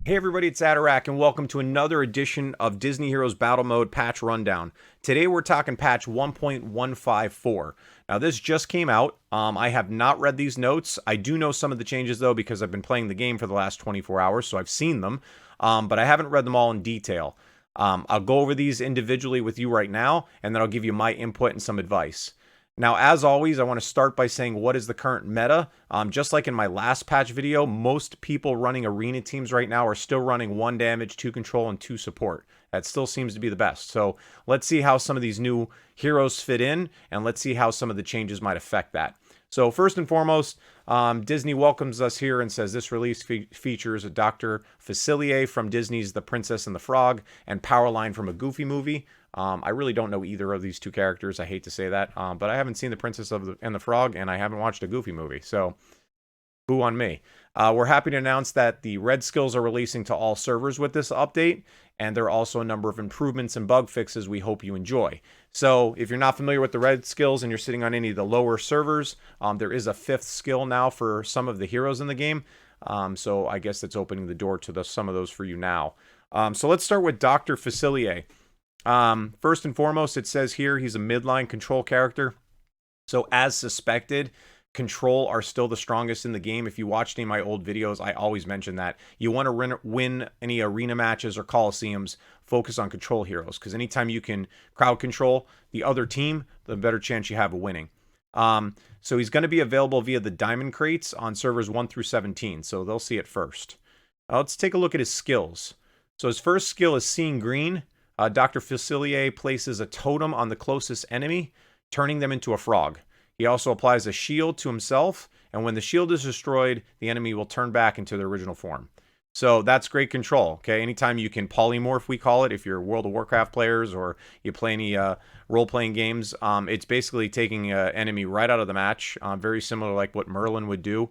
Hey everybody, it's Adorak, and welcome to another edition of Disney Heroes Battle Mode Patch Rundown. Today we're talking patch 1.154. Now this just came out. I have not read these notes. I do know some of the changes though because I've been playing the game for the last 24 hours, so I've seen them, but I haven't read them all in detail. I'll go over these individually with you right now, and then I'll give you my input and some advice. Now, as always, I want to start by saying what is the current meta. Just like in my last patch video, most people running arena teams right now are still running 1 damage, 2 control, and 2 support. That still seems to be the best. So let's see how some of these new heroes fit in, and let's see how some of the changes might affect that. So first and foremost, Disney welcomes us here and says this release features a Dr. Facilier from Disney's The Princess and the Frog and Powerline from a Goofy movie. I really don't know either of these two characters. I hate to say that, but I haven't seen The Princess and the Frog, and I haven't watched a Goofy movie, so boo on me. We're happy to announce that the red skills are releasing to all servers with this update, and there are also a number of improvements and bug fixes we hope you enjoy. So if you're not familiar with the red skills and you're sitting on any of the lower servers, there is a 5th skill now for some of the heroes in the game. So I guess that's opening the door to some of those for you now. So let's start with Dr. Facilier. First and foremost, it says here he's a midline control character. So as suspected, control are still the strongest in the game. If you watched any of my old videos, I always mention that. You want to win any arena matches or coliseums, focus on control heroes, because anytime you can crowd control the other team, the better chance you have of winning. So he's going to be available via the diamond crates on servers 1 through 17, so they'll see it first. Let's take a look at his skills. So his first skill is Seeing Green. Dr. Facilier places a totem on the closest enemy, turning them into a frog. He also applies a shield to himself, and when the shield is destroyed, the enemy will turn back into their original form. So that's great control, okay? Anytime you can polymorph, we call it, if you're World of Warcraft players or you play any role-playing games, it's basically taking an enemy right out of the match, very similar like what Merlin would do.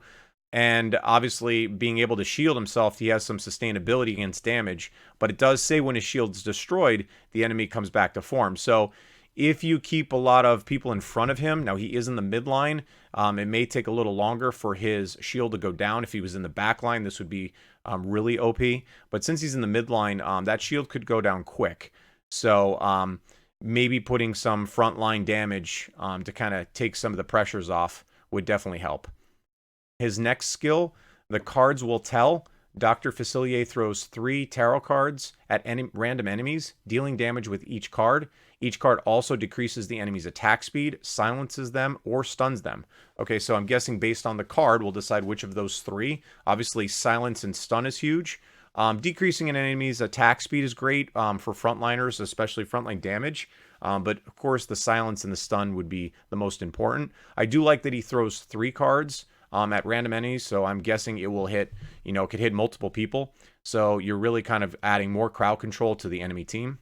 And obviously, being able to shield himself, he has some sustainability against damage. But it does say when his shield's destroyed, the enemy comes back to form. So if you keep a lot of people in front of him, now he is in the midline, it may take a little longer for his shield to go down. If he was in the back line, this would be really OP. But since he's in the midline, that shield could go down quick. So maybe putting some frontline damage to kind of take some of the pressures off would definitely help. His next skill, the cards will tell. Dr. Facilier throws 3 tarot cards at random enemies, dealing damage with each card. Each card also decreases the enemy's attack speed, silences them, or stuns them. Okay, so I'm guessing based on the card, we'll decide which of those 3. Obviously, silence and stun is huge. Decreasing an enemy's attack speed is great for frontliners, especially frontline damage. But of course, the silence and the stun would be the most important. I do like that he throws 3 cards at random enemies, so I'm guessing it will hit, could hit multiple people. So you're really kind of adding more crowd control to the enemy team.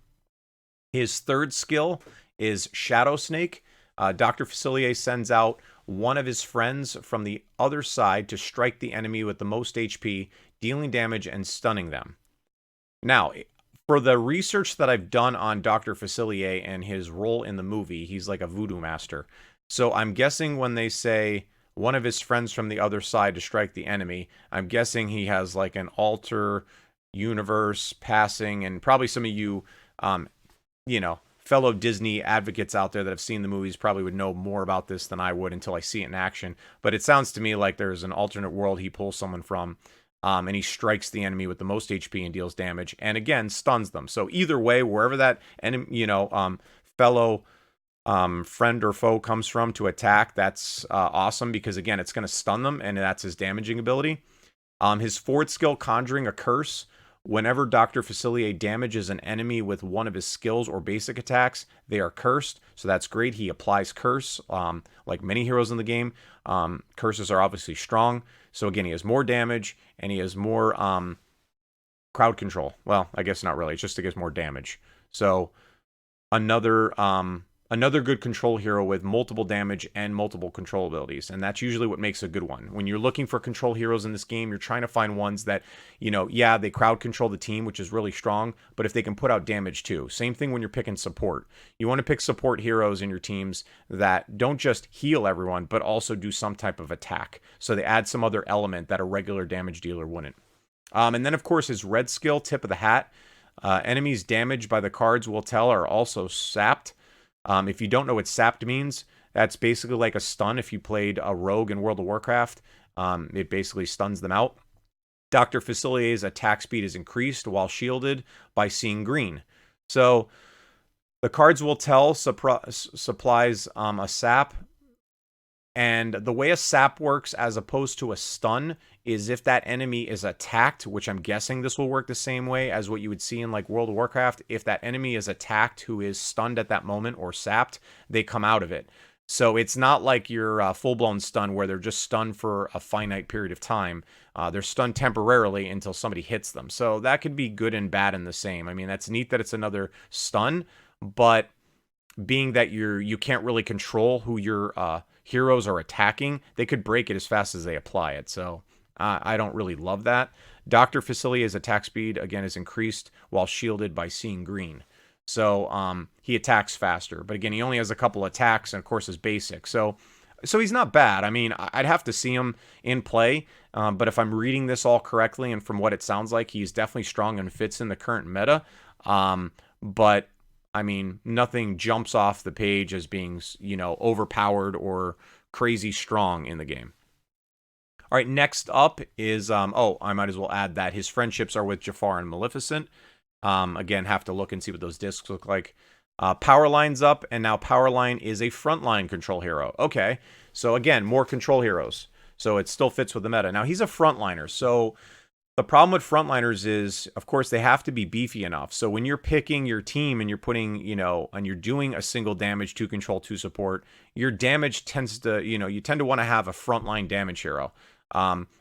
His third skill is Shadow Snake. Dr. Facilier sends out one of his friends from the other side to strike the enemy with the most HP, dealing damage and stunning them. Now, for the research that I've done on Dr. Facilier and his role in the movie, he's like a voodoo master. So I'm guessing when they say one of his friends from the other side to strike the enemy, I'm guessing he has like an alter universe passing, and probably some of you, fellow Disney advocates out there that have seen the movies probably would know more about this than I would until I see it in action. But it sounds to me like there's an alternate world he pulls someone from, and he strikes the enemy with the most HP and deals damage, and again, stuns them. So either way, wherever that enemy, fellow friend or foe comes from to attack, that's awesome, because again, it's going to stun them, and that's his damaging ability. His fourth skill, Conjuring a Curse. Whenever Dr. Facilier damages an enemy with one of his skills or basic attacks, they are cursed. So that's great. He applies curse, like many heroes in the game. Curses are obviously strong. So again, he has more damage, and he has more crowd control. Well, I guess not really. It's just to get more damage. So another good control hero with multiple damage and multiple control abilities. And that's usually what makes a good one. When you're looking for control heroes in this game, you're trying to find ones that, they crowd control the team, which is really strong, but if they can put out damage too. Same thing when you're picking support. You want to pick support heroes in your teams that don't just heal everyone, but also do some type of attack. So they add some other element that a regular damage dealer wouldn't. And then, of course, his red skill, Tip of the Hat. Enemies damaged by the cards will tell are also sapped. If you don't know what sapped means, that's basically like a stun. If you played a rogue in World of Warcraft, it basically stuns them out. Dr. Facilier's attack speed is increased while shielded by seeing green. So the cards will tell supplies a sap. And the way a sap works as opposed to a stun is if that enemy is attacked, which I'm guessing this will work the same way as what you would see in like World of Warcraft. If that enemy is attacked who is stunned at that moment or sapped, they come out of it. So it's not like your full-blown stun where they're just stunned for a finite period of time. They're stunned temporarily until somebody hits them. So that could be good and bad in the same. I mean, that's neat that it's another stun, but being that you can't really control who your heroes are attacking, they could break it as fast as they apply it. So I don't really love that. Dr. Facilier's attack speed, again, is increased while shielded by seeing green. So he attacks faster. But again, he only has a couple attacks and, of course, is basic. So he's not bad. I mean, I'd have to see him in play. But if I'm reading this all correctly and from what it sounds like, he's definitely strong and fits in the current meta. But I mean, nothing jumps off the page as being, overpowered or crazy strong in the game. All right, next up is, I might as well add that his friendships are with Jafar and Maleficent. Again, have to look and see what those discs look like. Powerline's up, and now Powerline is a frontline control hero. Okay, so again, more control heroes. So it still fits with the meta. Now, he's a frontliner, so the problem with frontliners is, of course, they have to be beefy enough. So when you're picking your team and you're putting, and you're doing a single damage, 2 control, 2 support, your damage tends to, you tend to want to have a frontline damage hero.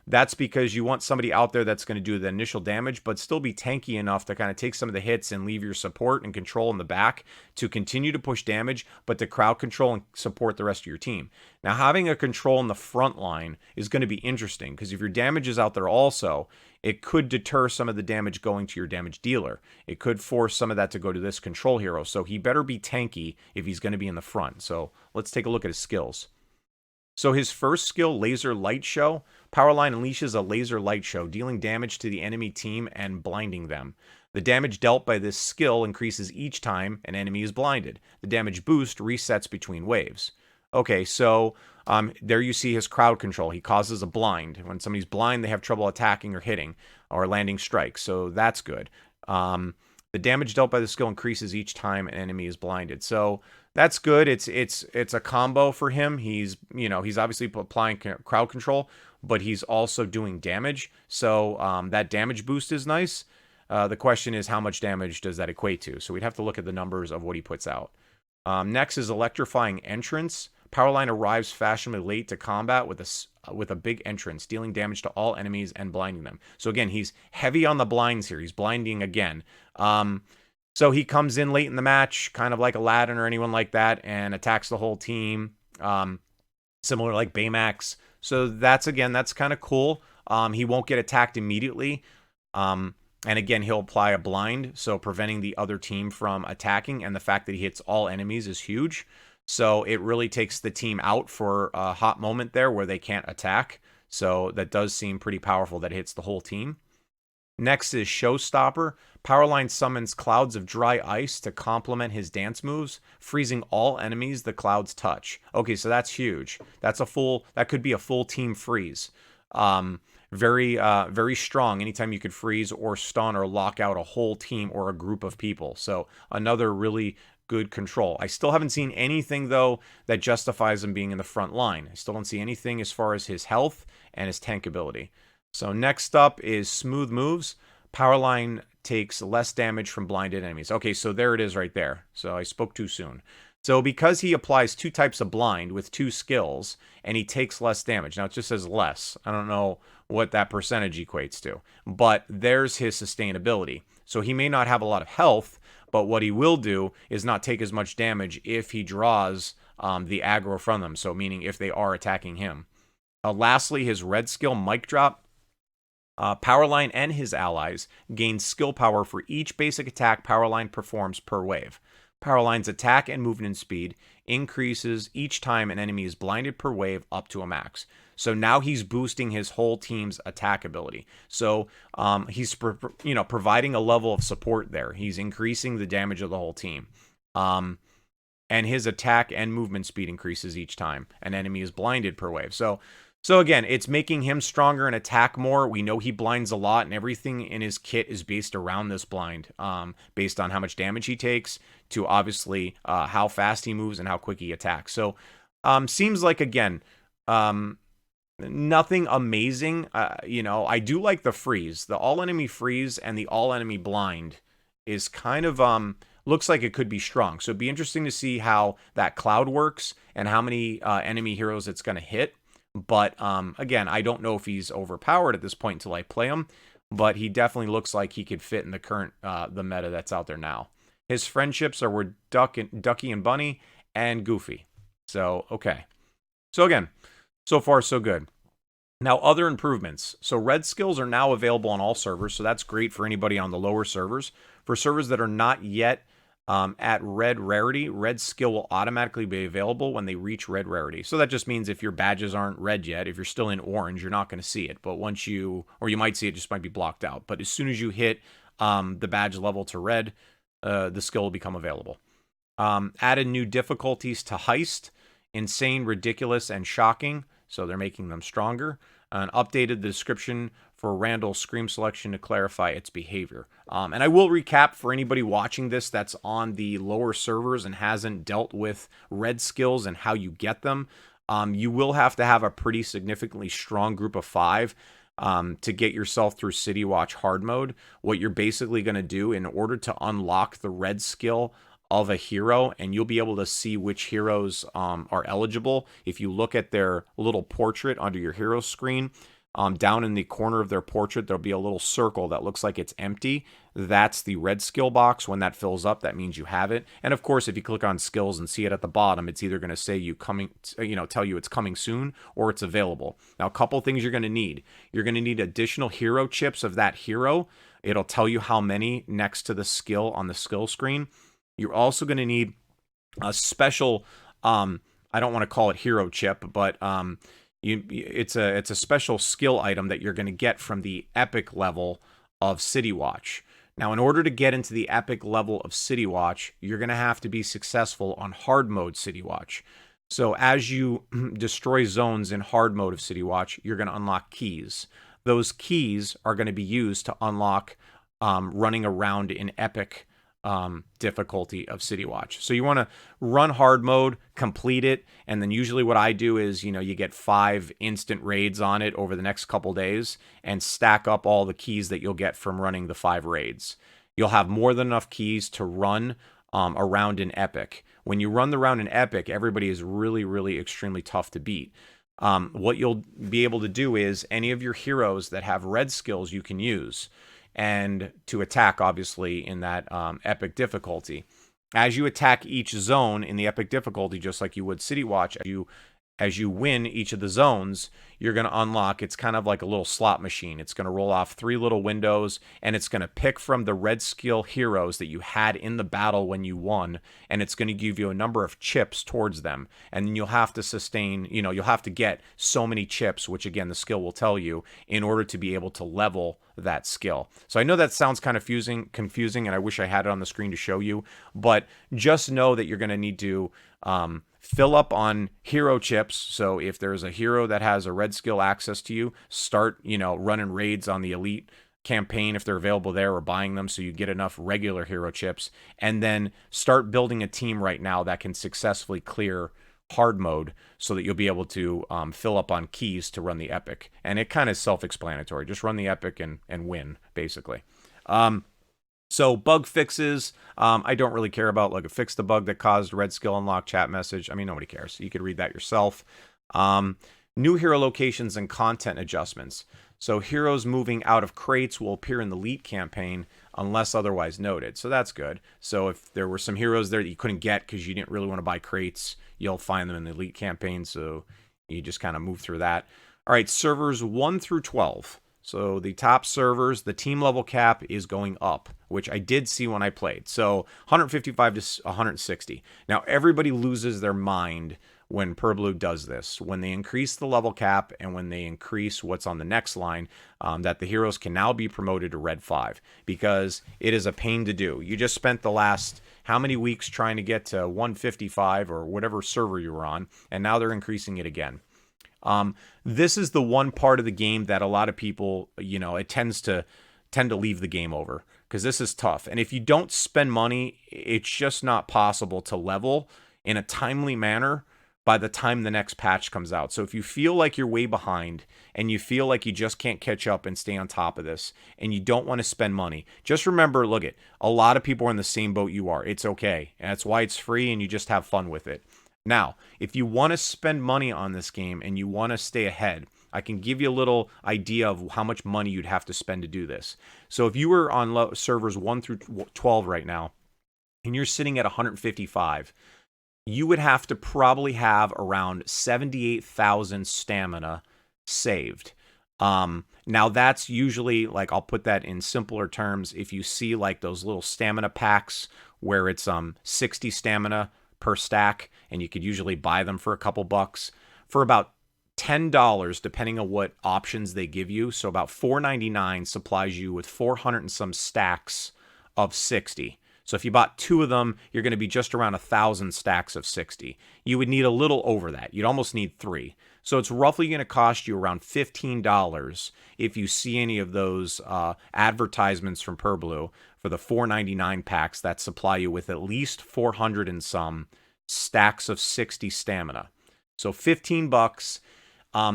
That's because you want somebody out there that's going to do the initial damage, but still be tanky enough to kind of take some of the hits and leave your support and control in the back to continue to push damage, but to crowd control and support the rest of your team. Now, having a control in the front line is going to be interesting because if your damage is out there also, it could deter some of the damage going to your damage dealer. It could force some of that to go to this control hero. So he better be tanky if he's going to be in the front. So let's take a look at his skills. So his first skill, Laser Light Show. Powerline unleashes a laser light show, dealing damage to the enemy team and blinding them. The damage dealt by this skill increases each time an enemy is blinded. The damage boost resets between waves. Okay, so there you see his crowd control. He causes a blind. When somebody's blind, they have trouble attacking or hitting or landing strikes. So that's good. The damage dealt by the skill increases each time an enemy is blinded. So that's good. It's a combo for him. He's obviously applying crowd control, but he's also doing damage. So that damage boost is nice. The question is, how much damage does that equate to? So we'd have to look at the numbers of what he puts out. Next is Electrifying Entrance. Powerline arrives fashionably late to combat with a big entrance, dealing damage to all enemies and blinding them. So again, he's heavy on the blinds here. He's blinding again. So he comes in late in the match, kind of like Aladdin or anyone like that, and attacks the whole team. Similar like Baymax. So that's kind of cool. He won't get attacked immediately. And again, he'll apply a blind, so preventing the other team from attacking. And the fact that he hits all enemies is huge. So it really takes the team out for a hot moment there where they can't attack. So that does seem pretty powerful that it hits the whole team. Next is Showstopper. Powerline summons clouds of dry ice to complement his dance moves, freezing all enemies the clouds touch. Okay, so that's huge. That could be a full team freeze. Very strong anytime you could freeze or stun or lock out a whole team or a group of people. So another really good control. I still haven't seen anything, though, that justifies him being in the front line. I still don't see anything as far as his health and his tank ability. So next up is Smooth Moves. Powerline takes less damage from blinded enemies. Okay, so there it is right there. So I spoke too soon. So because he applies 2 types of blind with 2 skills, and he takes less damage. Now it just says less. I don't know what that percentage equates to. But there's his sustainability. So he may not have a lot of health, but what he will do is not take as much damage if he draws the aggro from them. So meaning if they are attacking him. Lastly, his red skill, Mic Drop. Powerline and his allies gain skill power for each basic attack Powerline performs per wave. Powerline's attack and movement speed increases each time an enemy is blinded per wave up to a max. So now he's boosting his whole team's attack ability. So he's providing a level of support there. He's increasing the damage of the whole team. And his attack and movement speed increases each time an enemy is blinded per wave. So again, it's making him stronger and attack more. We know he blinds a lot, and everything in his kit is based around this blind, based on how much damage he takes to obviously how fast he moves and how quick he attacks. So seems like, again, nothing amazing. I do like the freeze. The all-enemy freeze and the all-enemy blind is kind of... looks like it could be strong. So it'd be interesting to see how that cloud works and how many enemy heroes it's going to hit. But again, I don't know if he's overpowered at this point until I play him. But he definitely looks like he could fit in the current the meta that's out there now. His friendships were Ducky and Bunny and Goofy. So, okay. So again, so far so good. Now, other improvements. So red skills are now available on all servers. So that's great for anybody on the lower servers. For servers that are not yet at red rarity, red skill will automatically be available when they reach red rarity. So that just means if your badges aren't red yet, if you're still in orange, you're not going to see it. But once you might see it, just might be blocked out. But as soon as you hit the badge level to red, the skill will become available. Added new difficulties to Heist, Insane, Ridiculous, and Shocking. So they're making them stronger. And updated the description for Randall's Scream selection to clarify its behavior. And I will recap for anybody watching this that's on the lower servers and hasn't dealt with red skills and how you get them. You will have to have a pretty significantly strong group of 5 to get yourself through City Watch hard mode. What you're basically going to do in order to unlock the red skill of a hero, and you'll be able to see which heroes are eligible. If you look at their little portrait under your hero screen, down in the corner of their portrait, there'll be a little circle that looks like it's empty. That's the red skill box. When that fills up, that means you have it. And of course, if you click on skills and see it at the bottom, it's either going to say tell you it's coming soon or it's available. Now, a couple things you're going to need. You're going to need additional hero chips of that hero. It'll tell you how many next to the skill on the skill screen. You're also going to need a special, I don't want to call it hero chip, but it's a special skill item that you're going to get from the epic level of City Watch. Now, in order to get into the epic level of City Watch, you're going to have to be successful on hard mode City Watch. So as you destroy zones in hard mode of City Watch, you're going to unlock keys. Those keys are going to be used to unlock running around in epic difficulty of City Watch. So you want to run hard mode, complete it, and then usually what I do is, you get 5 instant raids on it over the next couple days and stack up all the keys that you'll get from running the 5 raids. You'll have more than enough keys to run a round in Epic. When you run the round in Epic, everybody is really, really extremely tough to beat. What you'll be able to do is any of your heroes that have red skills you can use, and to attack, obviously, in that epic difficulty. As you attack each zone in the epic difficulty, just like you would City Watch, as you win each of the zones, you're going to unlock, it's kind of like a little slot machine. It's going to roll off 3 little windows, and it's going to pick from the red skill heroes that you had in the battle when you won, and it's going to give you a number of chips towards them. And then you'll have to sustain, you'll have to get so many chips, which again, the skill will tell you, in order to be able to level that skill. So I know that sounds kind of confusing, and I wish I had it on the screen to show you, but just know that you're going to need to fill up on hero chips. So if there's a hero that has a red skill access to you, start, running raids on the elite campaign if they're available there, or buying them so you get enough regular hero chips, and then start building a team right now that can successfully clear hard mode so that you'll be able to fill up on keys to run the epic. And it kind of self-explanatory. Just run the epic and win, basically. So bug fixes, I don't really care about. Like, fix the bug that caused red skill unlock chat message. I mean, nobody cares. You could read that yourself. New hero locations and content adjustments. So heroes moving out of crates will appear in the elite campaign unless otherwise noted. So that's good. So if there were some heroes there that you couldn't get because you didn't really want to buy crates, you'll find them in the elite campaign. So you just kind of move through that. All right, servers 1 through 12. So the top servers, the team level cap is going up, which I did see when I played. So 155 to 160. Now everybody loses their mind when PurBlue does this. When they increase the level cap and when they increase what's on the next line, that the heroes can now be promoted to red 5, because it is a pain to do. You just spent the last how many weeks trying to get to 155 or whatever server you were on, and now they're increasing it again. This is the one part of the game that a lot of people, it tend to leave the game over, because this is tough. And if you don't spend money, it's just not possible to level in a timely manner by the time the next patch comes out. So if you feel like you're way behind and you feel like you just can't catch up and stay on top of this and you don't want to spend money, just remember, look, a lot of people are in the same boat you are. It's okay. And that's why it's free and you just have fun with it. Now, if you want to spend money on this game and you want to stay ahead, I can give you a little idea of how much money you'd have to spend to do this. So if you were on servers 1 through 12 right now and you're sitting at 155, you would have to probably have around 78,000 stamina saved. Now that's usually, like, I'll put that in simpler terms. If you see like those little stamina packs where it's 60 stamina per stack, and you could usually buy them for a couple bucks for about $10, depending on what options they give you. So about $4.99 supplies you with 400 and some stacks of 60. So if you bought 2 of them, you're going to be just around 1,000 stacks of 60. You would need a little over that. You'd almost need 3. So it's roughly going to cost you around $15 if you see any of those advertisements from PurBlue for the $4.99 packs that supply you with at least 400 and some stacks of 60 stamina. So $15.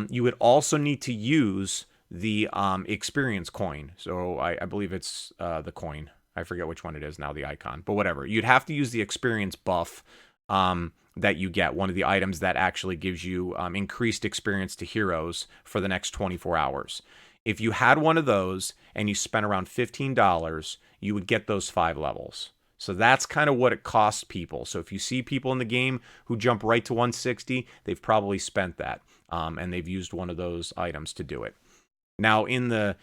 You would also need to use the experience coin. So I believe it's the coin. I forget which one it is now, the icon, but whatever. You'd have to use the experience buff that you get, one of the items that actually gives you increased experience to heroes for the next 24 hours. If you had one of those and you spent around $15, you would get those 5 levels. So that's kind of what it costs people. So if you see people in the game who jump right to 160, they've probably spent that, and they've used one of those items to do it. Now, in the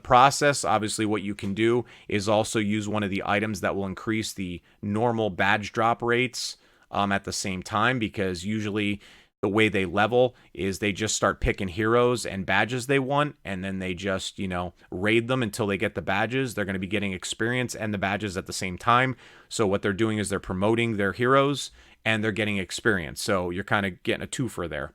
process, obviously what you can do is also use one of the items that will increase the normal badge drop rates at the same time, because usually the way they level is they just start picking heroes and badges they want, and then they just, raid them until they get the badges. They're going to be getting experience and the badges at the same time. So what they're doing is they're promoting their heroes and they're getting experience. So you're kind of getting a twofer there.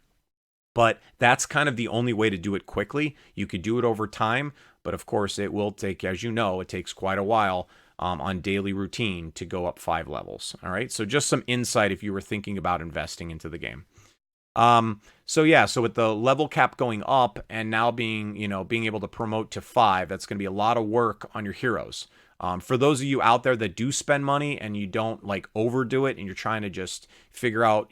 But that's kind of the only way to do it quickly. You could do it over time, but of course it will take, as you know, it takes quite a while on daily routine to go up 5 levels. All right, so just some insight if you were thinking about investing into the game. So with the level cap going up and now being able to promote to 5, that's going to be a lot of work on your heroes. For those of you out there that do spend money and you don't like overdo it and you're trying to just figure out,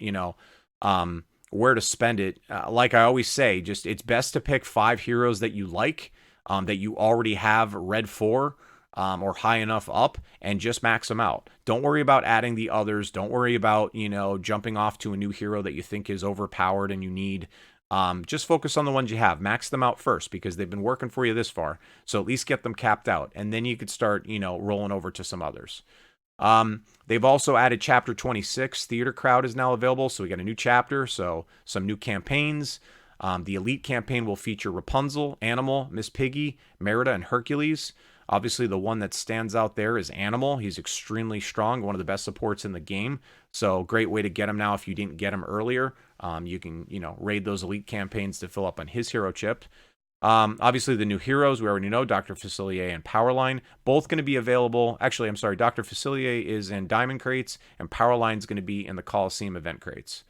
where to spend it, like I always say, just it's best to pick 5 heroes that you like, that you already have red 4 or high enough up, and just max them out. Don't worry about adding the others. Don't worry about jumping off to a new hero that you think is overpowered and you need. Just focus on the ones you have. Max them out first because they've been working for you this far. So at least get them capped out, and then you could start rolling over to some others. They've also added Chapter 26. Theater Crowd is now available, so we got a new chapter, so some new campaigns. The Elite campaign will feature Rapunzel, Animal, Miss Piggy, Merida, and Hercules. Obviously, the one that stands out there is Animal. He's extremely strong, one of the best supports in the game. So great way to get him now if you didn't get him earlier. You can, raid those Elite campaigns to fill up on his hero chip. Obviously, the new heroes, we already know, Dr. Facilier and Powerline, both going to be available. Actually, I'm sorry, Dr. Facilier is in Diamond Crates, and Powerline's going to be in the Coliseum event crates.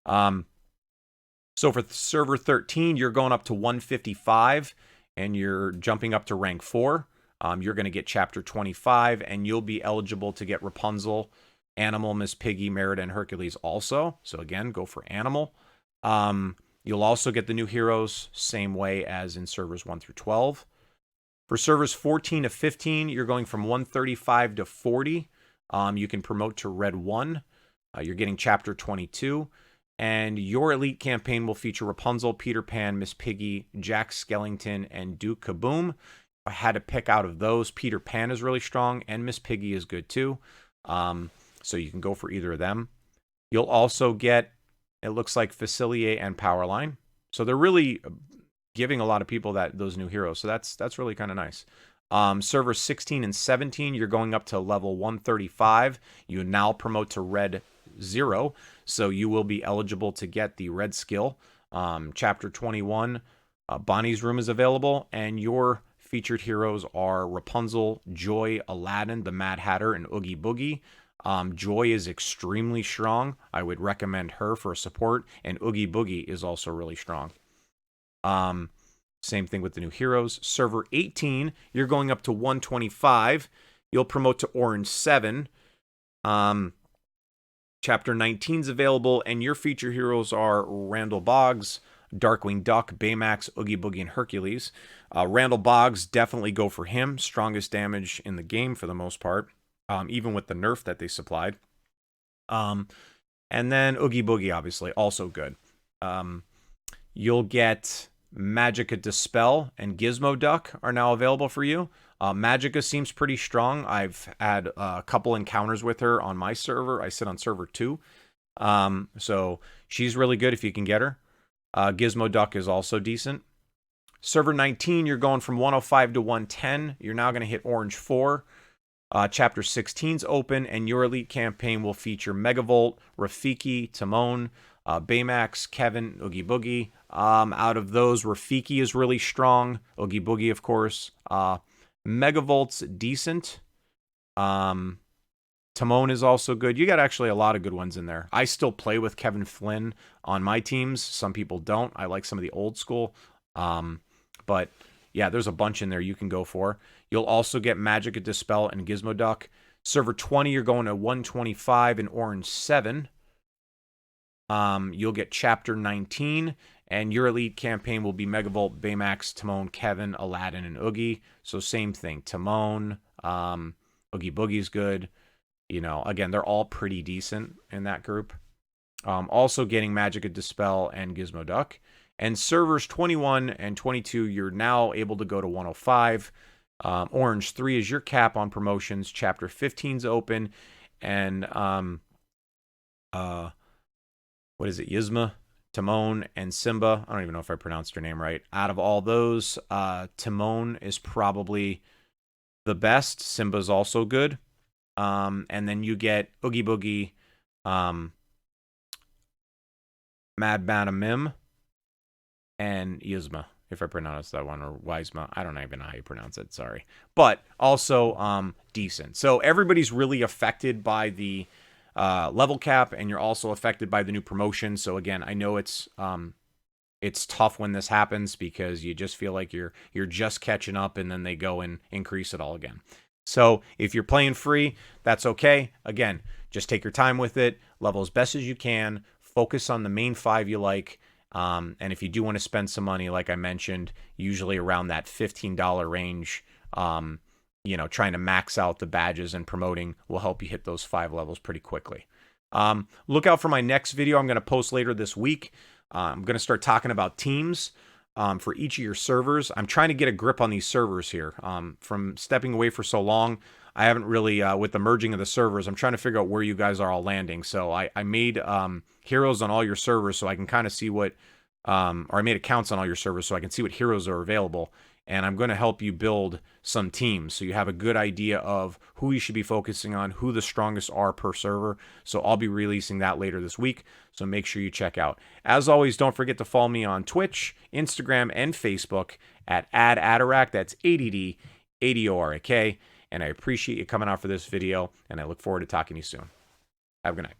So for Server 13, you're going up to 155, and you're jumping up to rank 4. You're going to get Chapter 25, and you'll be eligible to get Rapunzel, Animal, Miss Piggy, Merida, and Hercules also. So again, go for Animal. You'll also get the new heroes, same way as in servers 1 through 12. For servers 14 to 15, you're going from 135 to 40. You can promote to Red 1. You're getting Chapter 22. And your elite campaign will feature Rapunzel, Peter Pan, Miss Piggy, Jack Skellington, and Duke Kaboom. I had to pick out of those. Peter Pan is really strong, and Miss Piggy is good too. So you can go for either of them. You'll also get, it looks like, Facilier and Powerline. So they're really giving a lot of people those new heroes. So that's really kind of nice. Servers 16 and 17, you're going up to level 135. You now promote to red 0, so you will be eligible to get the red skill. Chapter 21, Bonnie's Room is available, and your featured heroes are Rapunzel, Joy, Aladdin, the Mad Hatter, and Oogie Boogie. Joy is extremely strong. I would recommend her for support, and Oogie Boogie is also really strong. Same thing with the new heroes. Server 18, you're going up to 125. You'll promote to Orange 7. Chapter 19 is available, and your feature heroes are Randall Boggs, Darkwing Duck, Baymax, Oogie Boogie, and Hercules. Randall Boggs, definitely go for him. Strongest damage in the game for the most part, even with the nerf that they supplied. And then Oogie Boogie, obviously, also good. You'll get Magica Dispel and Gizmo Duck are now available for you. Magica seems pretty strong. I've had a couple encounters with her on my server. I sit on server 2. So she's really good if you can get her. Gizmo Duck is also decent. Server 19, you're going from 105 to 110. You're now going to hit Orange 4. Chapter 16's open, and your elite campaign will feature Megavolt, Rafiki, Timon, Baymax, Kevin, Oogie Boogie. Out of those, Rafiki is really strong. Oogie Boogie, of course. Megavolt's decent. Timon is also good. You got actually a lot of good ones in there. I still play with Kevin Flynn on my teams. Some people don't. I like some of the old school. But yeah, there's a bunch in there you can go for. You'll also get Magica Dispel and Gizmo Duck. Server 20, you're going to 125 in Orange 7. You'll get Chapter 19, and your elite campaign will be Megavolt, Baymax, Timon, Kevin, Aladdin, and Oogie. So same thing. Timon, Oogie Boogie's good. You know, again, they're all pretty decent in that group. Also getting Magica Dispel and Gizmo Duck. And servers 21 and 22, you're now able to go to 105. Orange 3 is your cap on promotions. Chapter 15's open. And what is it? Yzma, Timon, and Simba. I don't even know if I pronounced her name right. Out of all those, Timon is probably the best. Simba's also good. And then you get Oogie Boogie, Mad Madam Mim, and Yzma, if I pronounce that one, or Wisma. I don't even know how you pronounce it. Sorry. But also decent. So everybody's really affected by the level cap, and you're also affected by the new promotion. So again, I know it's tough when this happens because you just feel like you're just catching up, and then they go and increase it all again. So if you're playing free, that's okay. Again, just take your time with it, level as best as you can, focus on the main 5 you like, and if you do want to spend some money, like I mentioned, usually around that $15 range, you know, trying to max out the badges and promoting will help you hit those 5 levels pretty quickly. Look out for my next video I'm going to post later this week. I'm going to start talking about teams for each of your servers. I'm trying to get a grip on these servers here. From stepping away for so long, I haven't really, with the merging of the servers, I'm trying to figure out where you guys are all landing. So I made heroes on all your servers so I can kind of see what, or I made accounts on all your servers so I can see what heroes are available. And I'm going to help you build some teams so you have a good idea of who you should be focusing on, who the strongest are per server. So I'll be releasing that later this week, so make sure you check out. As always, don't forget to follow me on Twitch, Instagram, and Facebook at Adorak. That's ADD ADORAK. And I appreciate you coming out for this video, and I look forward to talking to you soon. Have a good night.